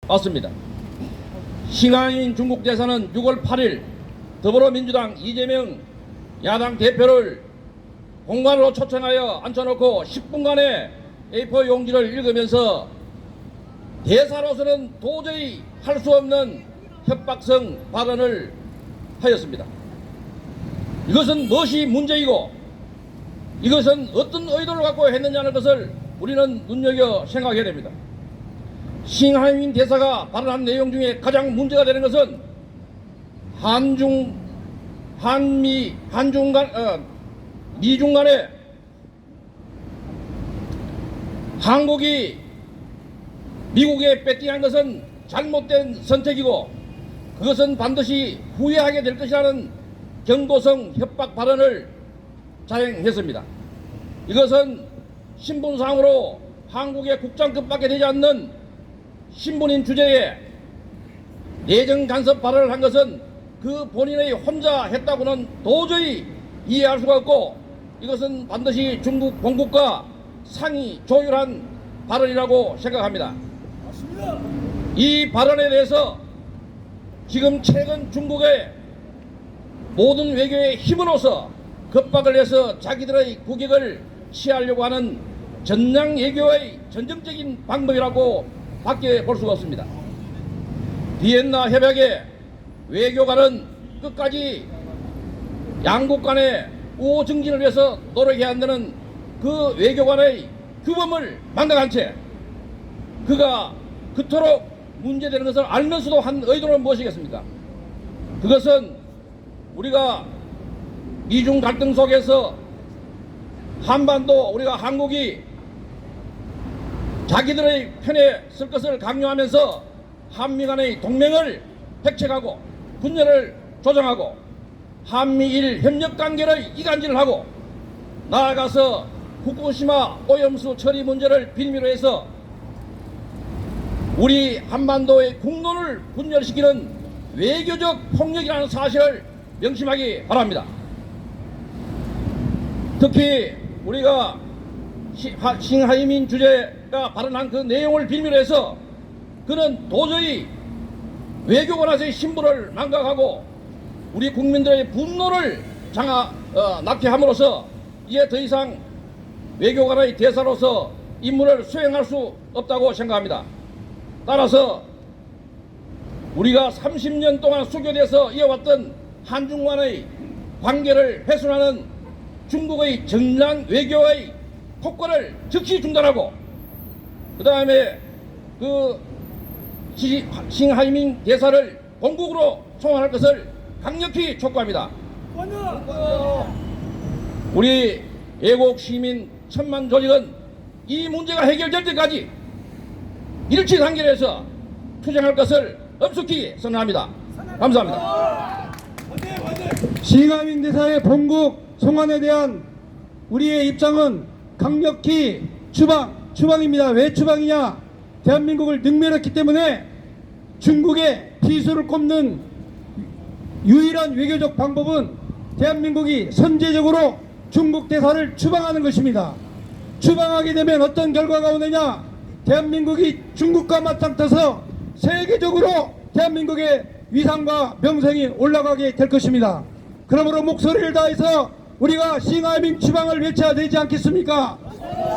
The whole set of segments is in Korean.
맞습니다. 싱하이민 중국 대사는 6월 8일 더불어민주당 이재명 야당 대표를 공간으로 초청하여 앉혀놓고 10분간의 A4 용지를 읽으면서 대사로서는 도저히 할 수 없는 협박성 발언을 하였습니다. 이것은 무엇이 문제이고 이것은 어떤 의도를 갖고 했느냐는 것을 우리는 눈여겨 생각해야 됩니다. 싱하이민 대사가 발언한 내용 중에 가장 문제가 되는 것은 미중 간에 한국이 미국에 배팅한 것은 잘못된 선택이고 그것은 반드시 후회하게 될 것이라는 경고성 협박 발언을 자행했습니다. 이것은 신분상으로 한국의 국장급밖에 되지 않는 신분인 주제에 내정 간섭 발언을 한 것은 그 본인의 혼자 했다고는 도저히 이해할 수가 없고 이것은 반드시 중국 본국과 상의 조율한 발언이라고 생각합니다. 맞습니다. 이 발언에 대해서 지금 최근 중국의 모든 외교의 힘으로서 겁박을 해서 자기들의 국익을 취하려고 하는 전략 외교의 전형적인 방법이라고 밖에 볼 수가 없습니다. 비엔나 협약의 외교관은 끝까지 양국 간의 우호 증진을 위해서 노력해야 한다는 그 외교관의 규범을 망각한 채 그가 그토록 문제되는 것을 알면서도 한 의도는 무엇이겠습니까? 그것은 우리가 미중 갈등 속에서 한반도 우리가 한국이 자기들의 편에 쓸 것을 강요하면서 한미 간의 동맹을 획책하고 분열을 조정하고 한미일 협력관계를 이간질을 하고 나아가서 후쿠시마 오염수 처리 문제를 빌미로 해서 우리 한반도의 국론을 분열시키는 외교적 폭력이라는 사실을 명심하기 바랍니다. 특히 우리가 싱하이민 주재가 발언한 그 내용을 빌미로 해서 그는 도저히 외교관으로서의 신분을 망각하고 우리 국민들의 분노를 낙태함으로써 이제 더 이상 외교관의 대사로서 임무를 수행할 수 없다고 생각합니다. 따라서 우리가 30년 동안 수교돼서 이어왔던 한중 간의 관계를 훼손하는 중국의 정량 외교의 폭거를 즉시 중단하고 그 다음에 그 싱하이민 대사를 본국으로 송환할 것을 강력히 촉구합니다. 우리 애국 시민 천만 조직은 이 문제가 해결될 때까지 일치단결해서 투쟁할 것을 엄숙히 선언합니다. 감사합니다. 싱하이민 대사의 본국 송환에 대한 우리의 입장은 강력히 추방입니다. 왜 추방이냐? 대한민국을 능멸했기 때문에 중국의 피수를 꼽는 유일한 외교적 방법은 대한민국이 선제적으로 중국 대사를 추방하는 것입니다. 추방하게 되면 어떤 결과가 오느냐? 대한민국이 중국과 맞닥뜨려서 세계적으로 대한민국의 위상과 명성이 올라가게 될 것입니다. 그러므로 목소리를 다해서 우리가 싱하이민 추방을 외쳐야 되지 않겠습니까?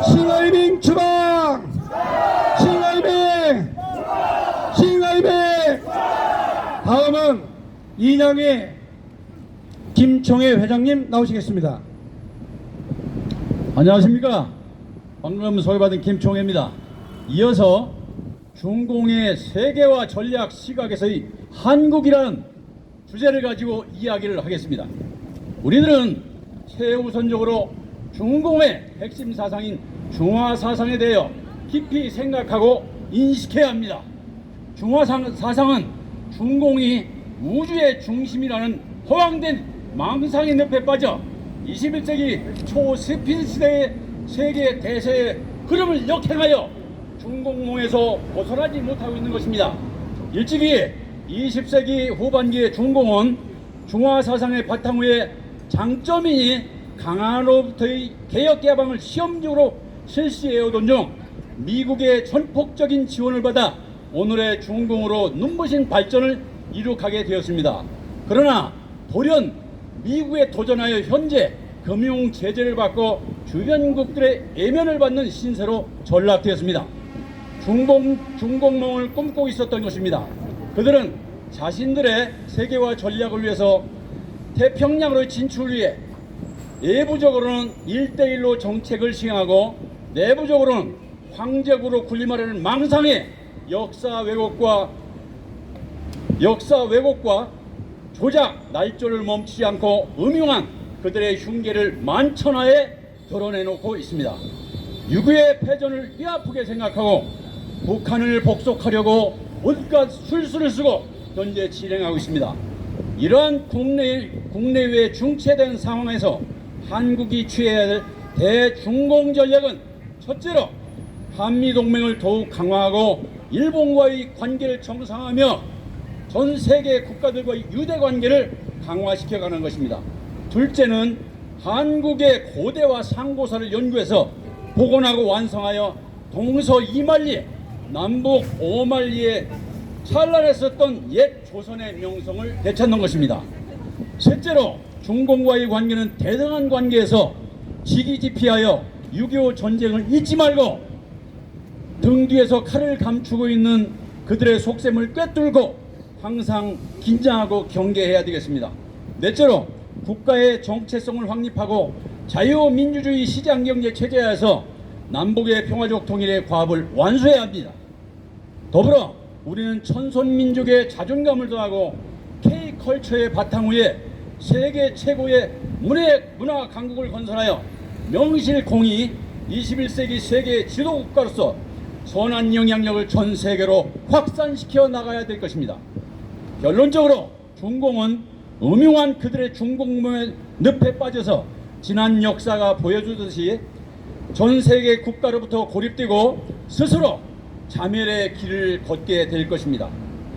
싱하이민 추방! 싱하이민! 다음은 인양의 김총회 회장님 나오시겠습니다. 안녕하십니까. 방금 소개받은 김총회입니다. 이어서 중공의 세계화 전략 시각에서의 한국이라는 주제를 가지고 이야기를 하겠습니다. 우리들은 최우선적으로 중공의 핵심 사상인 중화사상에 대하여 깊이 생각하고 인식해야 합니다. 중화사상은 중공이 우주의 중심이라는 허황된 망상의 늪에 빠져 21세기 초스핀 시대의 세계 대세의 흐름을 역행하여 중공몽에서 벗어나지 못하고 있는 것입니다. 일찍이 20세기 후반기의 중공은 중화사상의 바탕 위에 장점이 강한으로부터의 개혁 개방을 시험적으로 실시해오던 중 미국의 전폭적인 지원을 받아 오늘의 중공으로 눈부신 발전을 이룩하게 되었습니다. 그러나 돌연 미국에 도전하여 현재 금융 제재를 받고 주변국들의 애면을 받는 신세로 전락되었습니다. 중공몽을 꿈꾸고 있었던 것입니다. 그들은 자신들의 세계화 전략을 위해서 태평양으로 진출을 위해 내부적으로는 1대1로 정책을 시행하고 내부적으로는 황제국으로 군림하려는 망상의 역사 왜곡과 조작, 날조를 멈추지 않고 음흉한 그들의 흉계를 만천하에 드러내놓고 있습니다. 6.25의 패전을 뼈아프게 생각하고 북한을 복속하려고 온갖 술수를 쓰고 현재 진행하고 있습니다. 이러한 국내외 중체된 상황에서 한국이 취해야 될 대중공 전략은 첫째로 한미동맹을 더욱 강화하고 일본과의 관계를 정상화하며 전 세계 국가들과의 유대관계를 강화시켜가는 것입니다. 둘째는 한국의 고대와 상고사를 연구해서 복원하고 완성하여 동서 이만리, 남북 오만리에 찬란했었던 옛 조선의 명성을 되찾는 것입니다. 셋째로 중공과의 관계는 대등한 관계에서 지기지피하여 6.25 전쟁을 잊지 말고 등 뒤에서 칼을 감추고 있는 그들의 속셈을 꿰뚫고 항상 긴장하고 경계해야 되겠습니다. 넷째로 국가의 정체성을 확립하고 자유민주주의 시장경제 체제하에서 남북의 평화적 통일의 과업을 완수해야 합니다. 더불어 우리는 천손민족의 자존감을 더하고 K컬처의 바탕 위에 세계 최고의 문화 강국을 건설하여 명실공히 21세기 세계 지도국가로서 선한 영향력을 전 세계로 확산시켜 나가야 될 것입니다. 결론적으로 중공은 음흉한 그들의 중공몽의 늪에 빠져서 지난 역사가 보여주듯이 전 세계 국가로부터 고립되고 스스로 자멸의 길을 걷게 될 것입니다.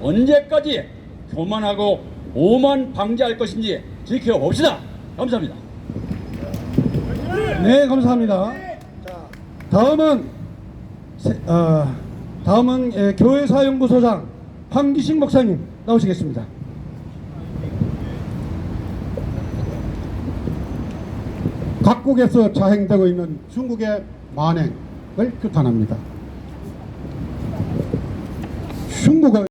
언제까지 교만하고 오만 방지할 것인지 지켜봅시다. 감사합니다. 네, 감사합니다. 다음은 교회사연구소장 황기식 목사님 나오시겠습니다. 각국에서 자행되고 있는 중국의 만행을 규탄합니다. 중국의